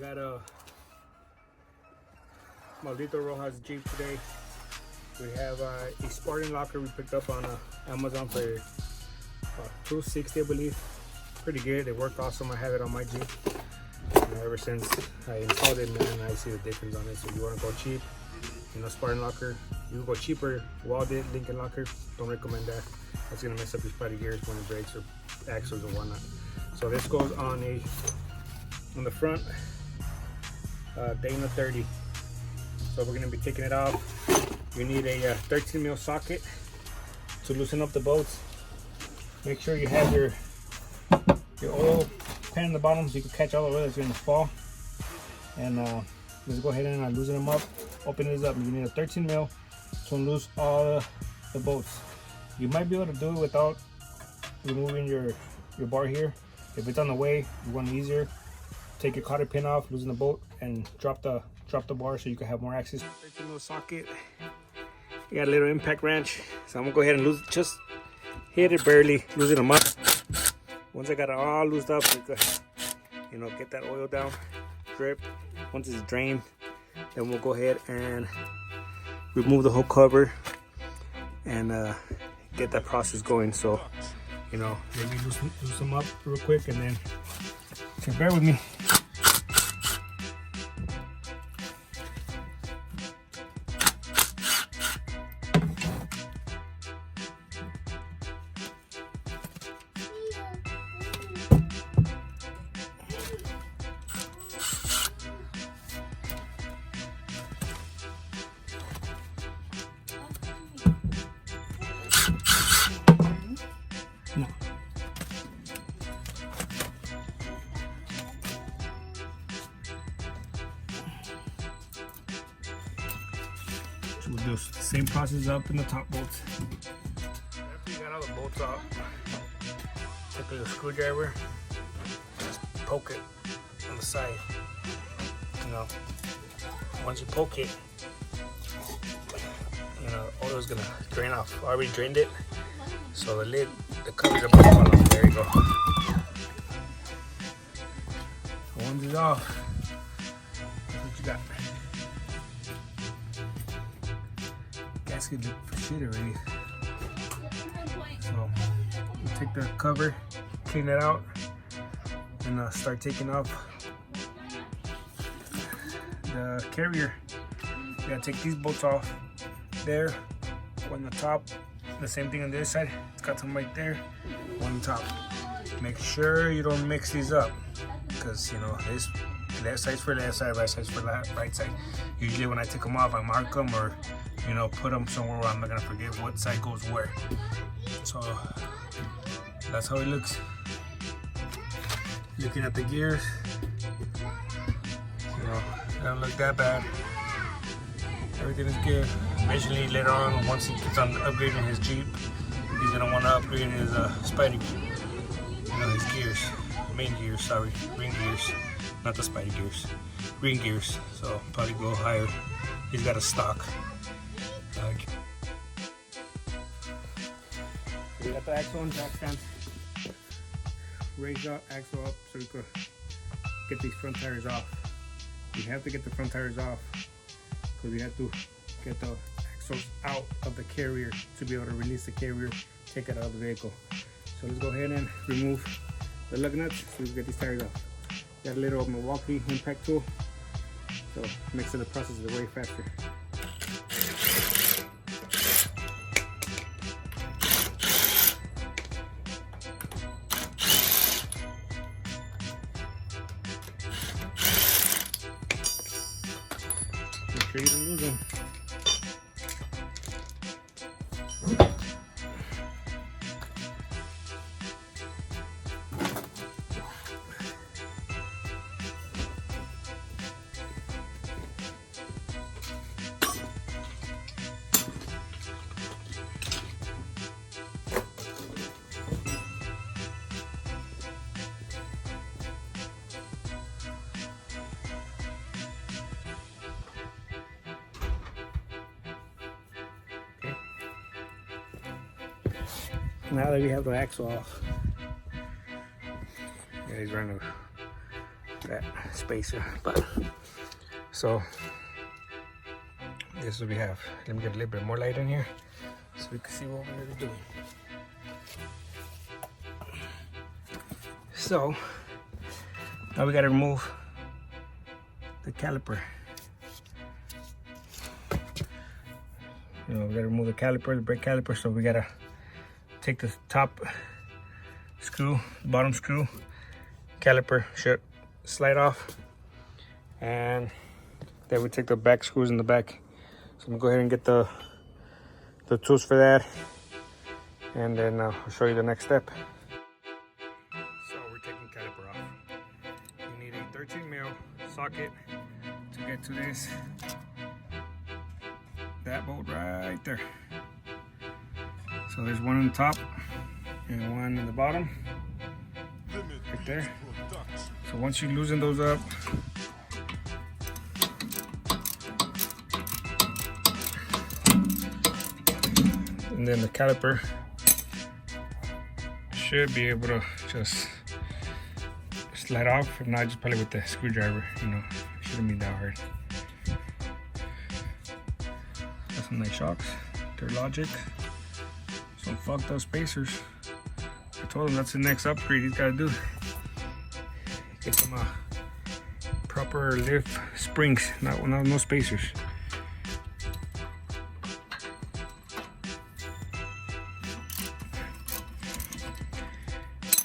at Maldito Rojas Jeep today. We have a Spartan locker we picked up on Amazon for $260, I believe. Pretty good. It worked awesome. I have it on my Jeep. Ever since I installed it, man, I see the difference on it. So you want to go cheap, Spartan locker. You go cheaper, Walden, Lincoln locker. Don't recommend that. That's gonna mess up your spotty gears when it breaks or axles or whatnot. So this goes on the front Dana 30. So we're gonna be taking it off. You need a 13 mil socket to loosen up the bolts. Make sure you have your oil pan in the bottom so you can catch all the oil that's gonna fall. And let's go ahead and loosen them up. Open this up. You need a 13 mil to unloose all the bolts. You might be able to do it without removing your bar here. If it's on the way, you want it easier, take your cotter pin off, loosen the bolt, and drop the bar so you can have more access. 13 mil socket. You got a little impact wrench, so I'm gonna go ahead and lose, just hit it barely, loosen them up. Once I got it all loosed up, you can, get that oil down, drip. Once it's drained, then we'll go ahead and remove the whole cover and get that process going. So, let me loosen them up real quick, and then so bear with me. No. So we'll do the same process up in the top bolts. After you got all the bolts out, take a little screwdriver, just poke it on the side. Once you poke it, oil's gonna drain off. I already drained it. So the lid, the cover's about to fall off. There you go. Once it's off, that's what you got. Gasket look for shit already. So you take the cover, clean it out, and start taking off the carrier. You gotta take these bolts off. There, on the top. The same thing on this side. It's got some right there, one on top. Make sure you don't mix these up, because this left side's for left side, right side's for right side. Usually when I take them off, I mark them or put them somewhere where I'm not gonna forget what side goes where. So that's how it looks. Looking at the gears, they don't look that bad. Everything is good. Eventually, later on, once he keeps on upgrading his Jeep, he's gonna want to upgrade his Spidey, his gears, main gears. Sorry, ring gears, not the Spidey gears, ring gears. So probably go higher. He's got a stock. We got the axle and jack stands. Raise up, axle up, so we could get these front tires off. We have to get the front tires off, because we have to get the axles out of the carrier to be able to release the carrier, take it out of the vehicle. So let's go ahead and remove the lug nuts so we can get these tires off. Got a little Milwaukee impact tool, so it makes the process way faster. Make sure you don't lose them. Now that we have the axle off, yeah, he's running that spacer. But so this is what we have. Let me get a little bit more light in here so we can see what we're really doing. So now we got to remove the caliper. You know, we got to remove the caliper, the brake caliper. So we got to take the top screw, bottom screw, caliper should slide off, and then we take the back screws in the back. So I'm gonna go ahead and get the tools for that, and then I'll show you the next step. So we're taking caliper off. You need a 13 mil socket to get to that bolt right there. So there's one on the top and one in the bottom, right there. So once you loosen those up, and then the caliper should be able to just slide off. If not, just probably with the screwdriver, you know, shouldn't be that hard. Got some nice shocks, they're Logic. Some fucked up spacers. I told him that's the next upgrade he's gotta do. Get some proper lift springs, no spacers.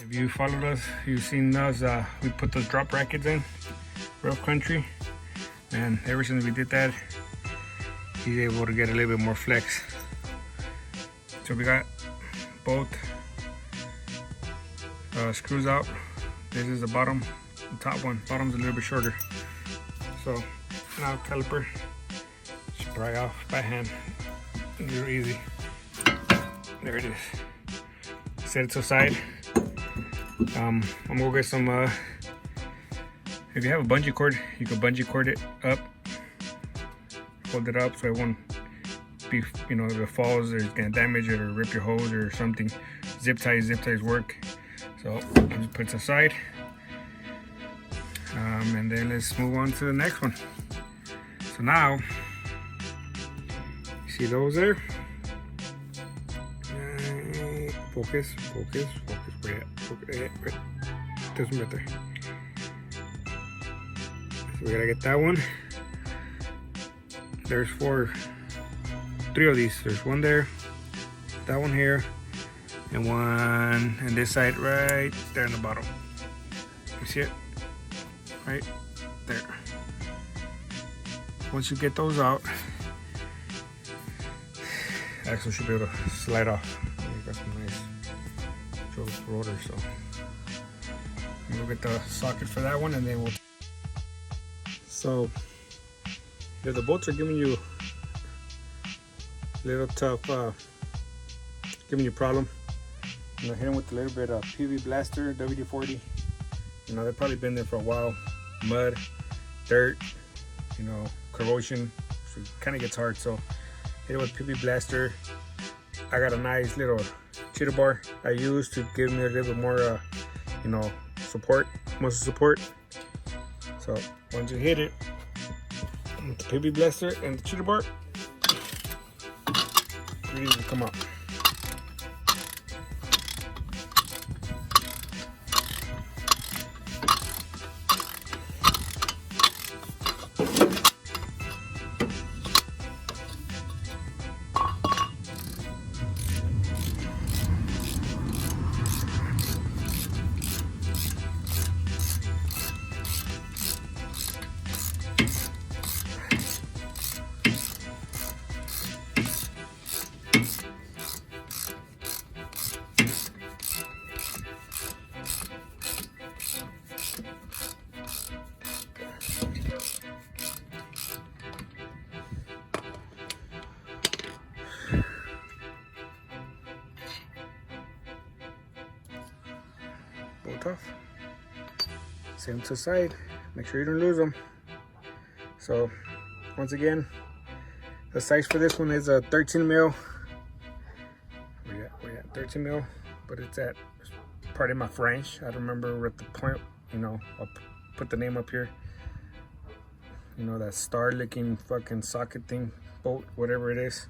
If you followed us, you've seen us, we put those drop brackets in, rough country, and ever since we did that, he's able to get a little bit more flex. So we got both screws out. This is the bottom, the top one. Bottom's a little bit shorter. So now caliper should pry off by hand. Real easy. There it is. Set it to the side. I'm gonna go get some. If you have a bungee cord, you can bungee cord it up, hold it up so it won't be, you know, if it falls or it's gonna damage it or rip your hose or something. Zip ties work. So I'll just put it aside, and then let's move on to the next one. So now, you see those there? Focus, where at? Focus, right. This one right there. So we gotta get that one. There's three of these. There's one there, that one here, and one on this side right there in the bottom. You see it? Right there. Once you get those out, axle should be able to slide off. You got some nice rotors, so we'll get the socket for that one, and then we'll. So if the bolts are giving you a little tough, giving you a problem, you know, hit them with a little bit of PV Blaster WD-40. You know, they've probably been there for a while. Mud, dirt, you know, corrosion, so it kind of gets hard. So hit it with PV Blaster. I got a nice little cheetah bar I use to give me a little bit more, you know, support, muscle support. So once you hit it with the PV Blaster and the cheetah bar, pretty easy to come out. Bolt off. Set them to the side. Make sure you don't lose them. So once again, the size for this one is a 13 mil. We're at 13 mil, but it's at part of my French. I don't remember what the point, you know, put the name up here. You know, that star licking fucking socket thing, bolt, whatever it is.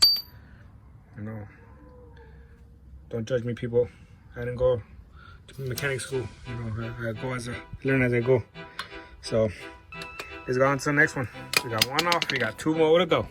You know, don't judge me, people. I didn't go to mechanic school. You know, I learn as I go. So let's go on to the next one. We got one off. We got 2 more to go.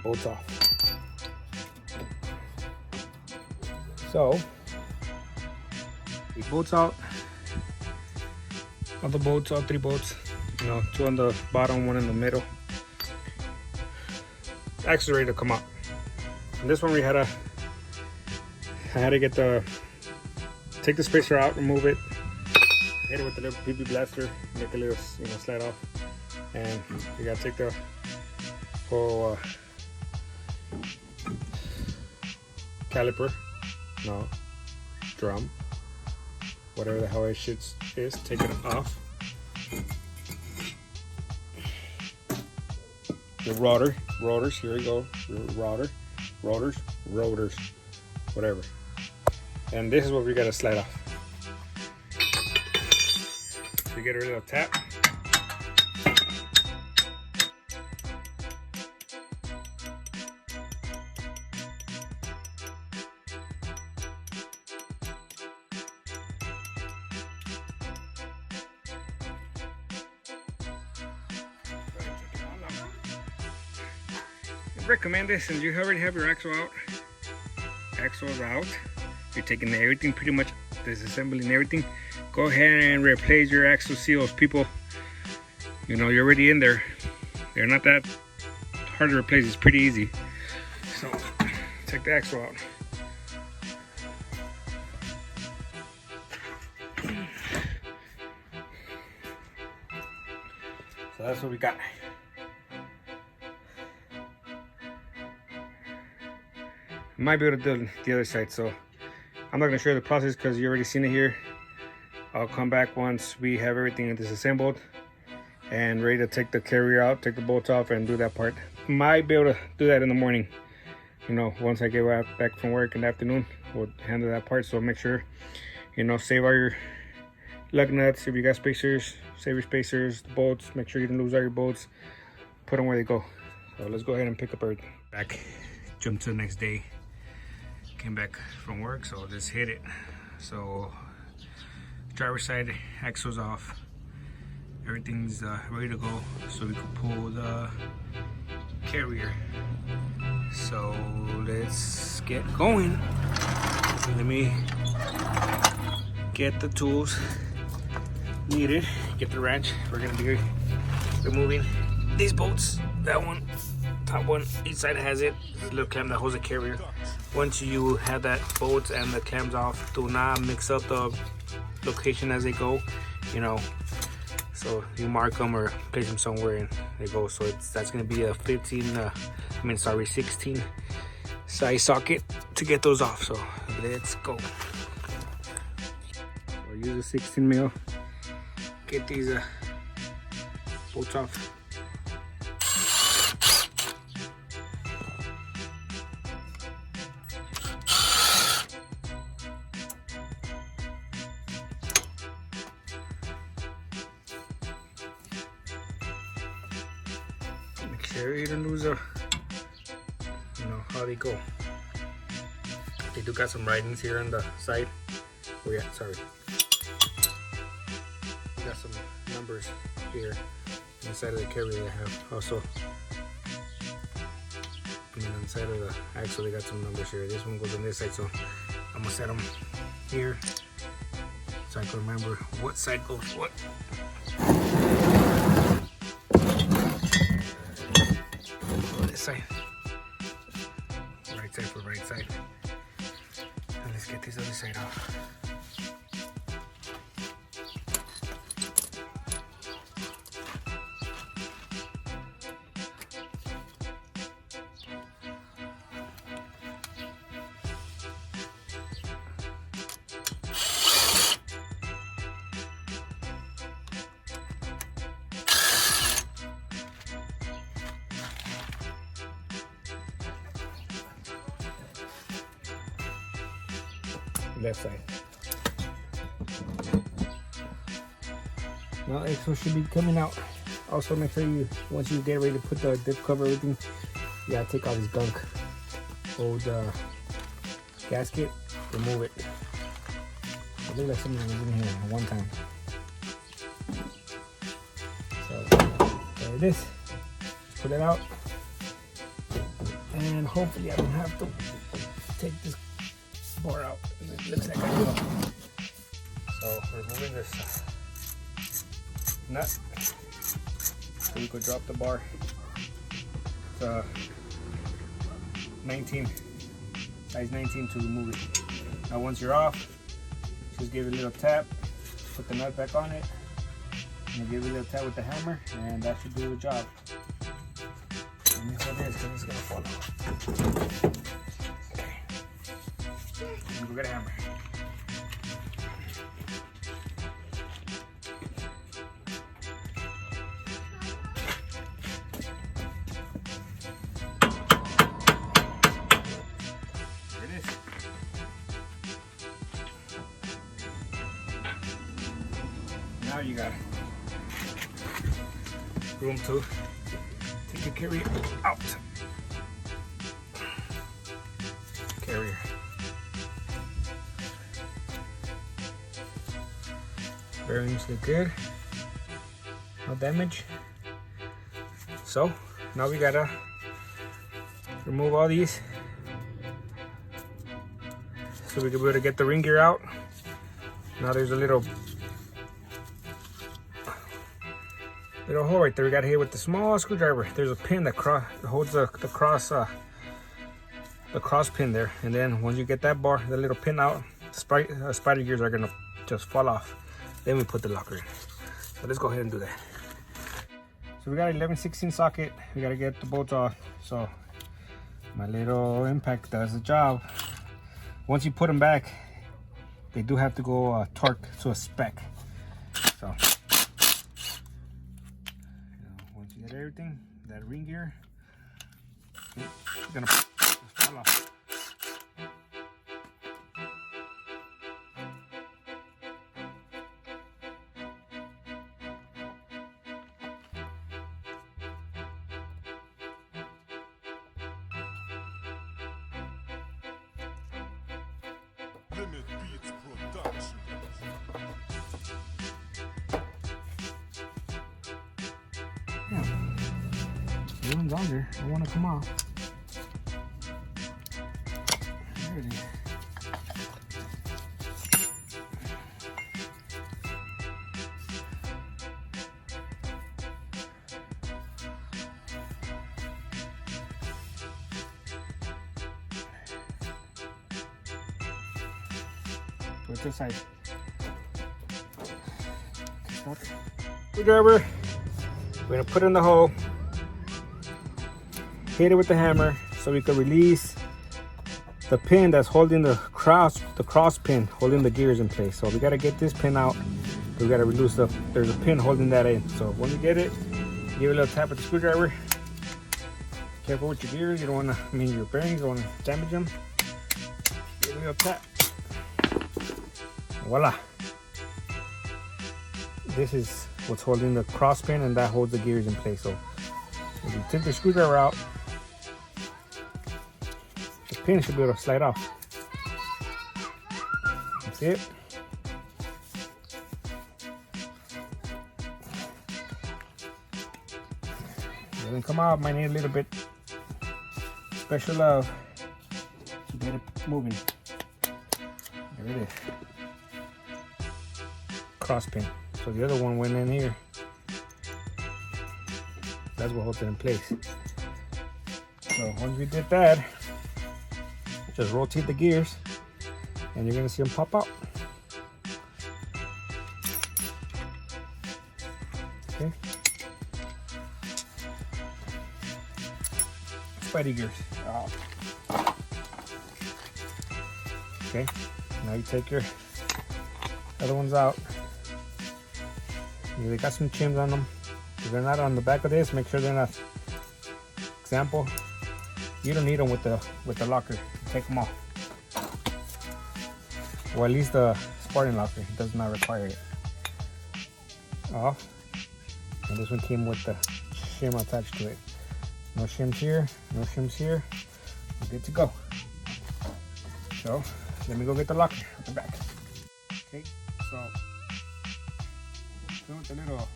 Bolts off. So the bolts out. All the bolts, all 3 bolts. You know, 2 on the bottom, 1 in the middle. Axle's ready to come out. And this one I had to take the spacer out, remove it, hit it with the little BB blaster, make a little, you know, slide off, and you gotta take the whole caliper, no, drum, whatever the hell it shit is, take it off. The rotors, here we go, rotors, whatever. And this is what we gotta slide off. So you get rid of the tap. Recommend this, and you already have your axles out, you're taking everything, pretty much disassembling everything. Go ahead and replace your axle seals, people. You know, you're already in there. They're not that hard to replace. It's pretty easy. So take the axle out. So that's what we got. Might be able to do the other side, so I'm not gonna show you the process because you already seen it here. I'll come back once we have everything disassembled and ready to take the carrier out, take the bolts off, and do that part. Might be able to do that in the morning. You know, once I get back from work in the afternoon, we'll handle that part. So make sure, you know, save all your lug nuts. If you got spacers, save your spacers, the bolts. Make sure you don't lose all your bolts. Put them where they go. So let's go ahead and pick up everything. Back, jump to the next day. Came back from work, so just hit it. So driver's side axle's off, everything's ready to go, so we can pull the carrier. So let's get going. Let me get the tools needed. Get the wrench. We're gonna be removing these bolts. That one, top one, each side has it. This little clamp that holds the carrier. Once you have that bolts and the clams off, do not mix up the location as they go. You know, so you mark them or place them somewhere and they go. So that's gonna be a 16 size socket to get those off. So let's go. So use a 16 mil. Get these bolts off. Make sure you don't lose how they go. They do got some writings here on the side. Oh yeah, sorry. Got some numbers here inside of the carrier they have also. And then on the side of the axle they got some numbers here. This one goes on this side, so I'm gonna set them here so I can remember what side goes what. Go this side. Right side for right side. And let's get this other side off. Left side. Now exo should be coming out. Also make sure you, once you get ready to put the dip cover, everything, you gotta take all this gunk. Old gasket, remove it. It looks like something was in here at one time. So there it is. Just put it out. And hopefully I don't have to take this bar out. It looks like I will. So removing this nut so you could drop the bar. It's 19, size 19 to remove it. Now once you're off, just give it a little tap, put the nut back on it, and give it a little tap with the hammer, and that should do the job. And this one is, because it's gonna fall off. Go get a hammer. There it is. Now you got room to take your carrier out. Carrier. Bearings look good, no damage. So now we gotta remove all these so we can be able to get the ring gear out. Now there's a little hole right there. We gotta hit with the small screwdriver. There's a pin that holds the cross pin there, and then once you get that bar, the little pin out, spider gears are gonna just fall off. Then we put the locker in. So let's go ahead and do that. So we got an 11/16 socket. We gotta get the bolts off. So my little impact does the job. Once you put them back, they do have to go torque to a spec. So once you get everything, that ring gear, it's gonna fall off. The one's under. I want to come off. There it is. Put it to the side. Screwdriver. We're gonna put it in the hole. Hit it with the hammer so we can release the pin that's holding the cross pin holding the gears in place. So we gotta get this pin out. We gotta release there's a pin holding that in. So when you get it, give it a little tap with the screwdriver. Careful with your gears. You don't wanna, your bearings, you don't wanna damage them. Give it a little tap. Voila. This is what's holding the cross pin, and that holds the gears in place. So if you take the screwdriver out, the pin should be able to slide off. That's it. Doesn't come out, might need a little bit special love to get it moving. There it is. Cross pin. So the other one went in here. That's what holds it in place. So once we did that, just rotate the gears and you're gonna see them pop out. Okay. Spidey gears. Okay. Now you take your other ones out. They got some chims on them. If they're not on the back of this, make sure they're not. Example, you don't need them with the locker. Take them off. Or at least the Spartan locker does not require it. Off. And this one came with the shim attached to it. No shims here, no shims here. We're good to go. So let me go get the locker at the back. Okay, so with the little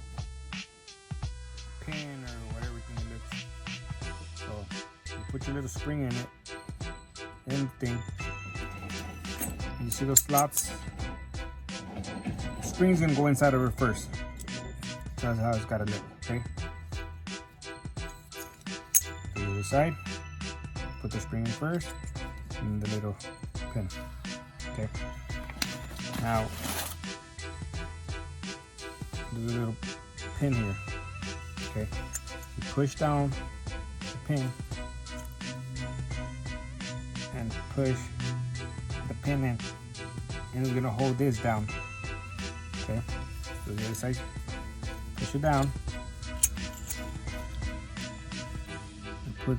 pin or whatever thing it looks. So you put your little spring in it, in the thing. And you see those slots? The spring's gonna go inside of it first. That's how it's gotta look, okay? To the other side, put the spring in first, and the little pin. Okay. Now there's a little pin here. Okay, you push down the pin and push the pin in, and it's gonna hold this down. Okay, so the other side, push it down and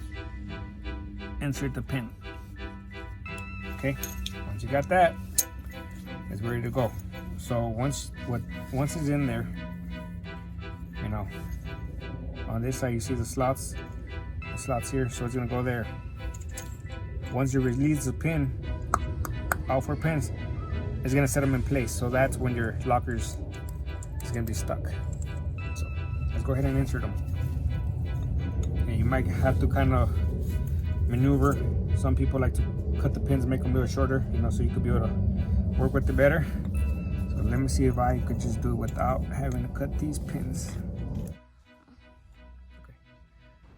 insert the pin. Okay, once you got that, it's ready to go. So once it's in there, you know, on this side you see the slots here, so it's gonna go there. Once you release the pin, all 4 pins, it's gonna set them in place. So that's when your lockers is gonna be stuck. So let's go ahead and insert them. And you might have to kind of maneuver. Some people like to cut the pins, make them a little shorter, you know, so you could be able to work with it better. So let me see if I could just do it without having to cut these pins. Okay,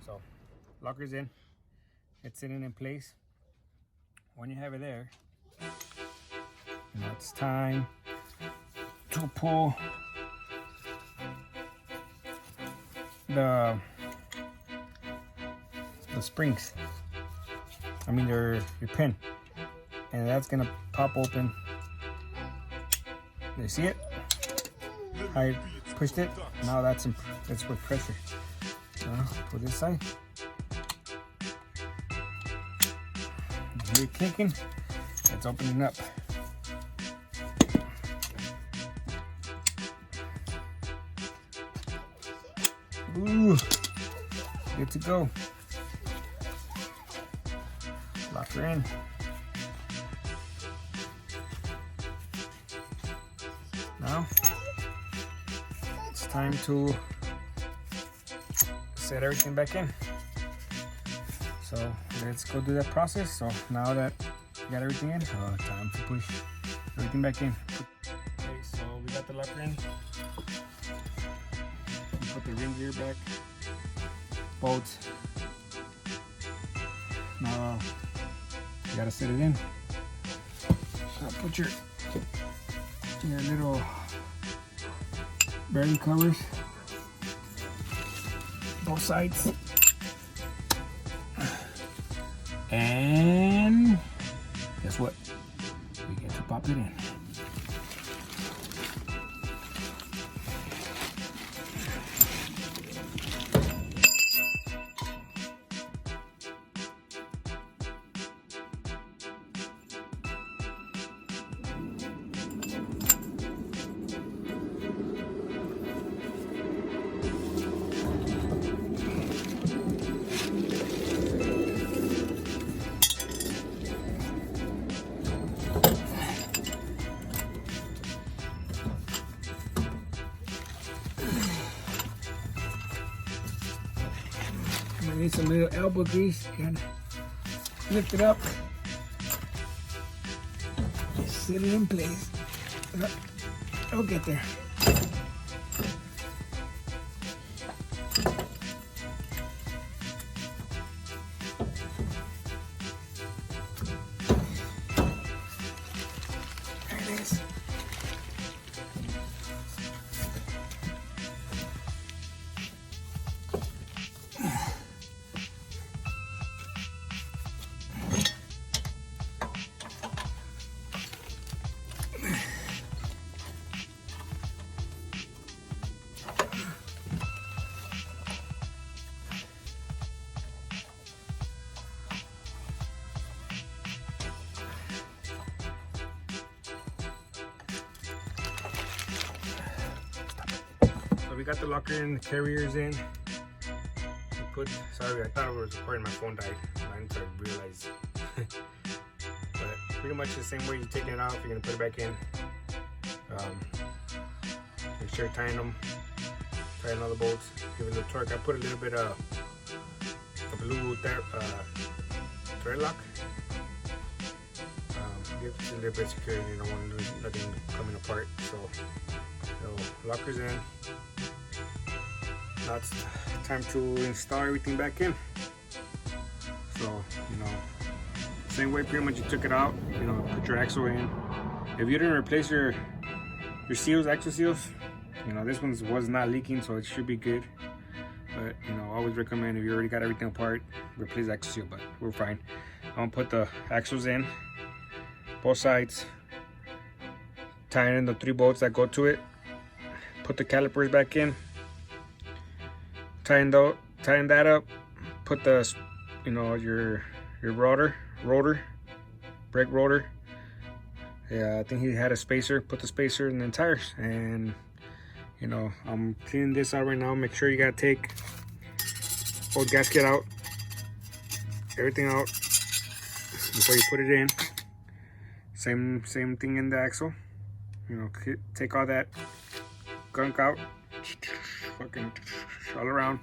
so locker's in, it's sitting in place. When you have it there, now it's time to pull the springs. I mean your pin, and that's gonna pop open. You see it? I pushed it. Now that's with pressure. For this side. You're clicking. It's opening up. Ooh, good to go. Lock her in. Now it's time to set everything back in. So let's go do that process. So now that we got everything in, time to push everything back in. Okay, so we got the locker in. Put the ring gear back. Bolts. Now you gotta set it in. So put your Yeah, little bearing covers, both sides. And guess what? We get to pop it in. I need some little elbow grease, kind of lift it up, just sit it in place. I'll get there. There it is. So we got the locker in, the carriers in. Sorry, I thought it was recording, my phone died. I didn't realize. But pretty much the same way you're taking it out, you're gonna put it back in. Make sure you're tying them, tighten all the bolts, give it a little torque. I put a little bit of blue thread lock. Give it a little bit of security, you don't want nothing coming apart. So lockers in. Now it's time to install everything back in. So, same way pretty much you took it out, put your axle in. If you didn't replace your seals, axle seals, this one was not leaking, so it should be good. But, I always recommend if you already got everything apart, replace the axle seal, but we're fine. I'm gonna put the axles in, both sides, tying in the 3 bolts that go to it, put the calipers back in, tying that up, put the your rotor, brake rotor. Yeah, I think he had a spacer. Put the spacer and then tires. And I'm cleaning this out right now. Make sure you gotta take old gasket out, everything out before you put it in. Same thing in the axle. Take all that gunk out, fucking all around,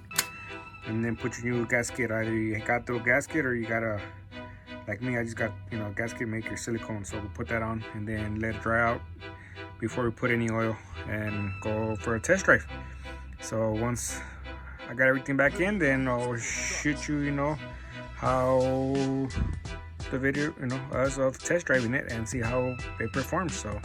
and then put your new gasket. Either you got the gasket or you got a, like me, I just got gasket maker silicone. So we'll put that on and then let it dry out before we put any oil and go for a test drive. So once I got everything back in, then I'll shoot you how the video us of test driving it and see how it performs. So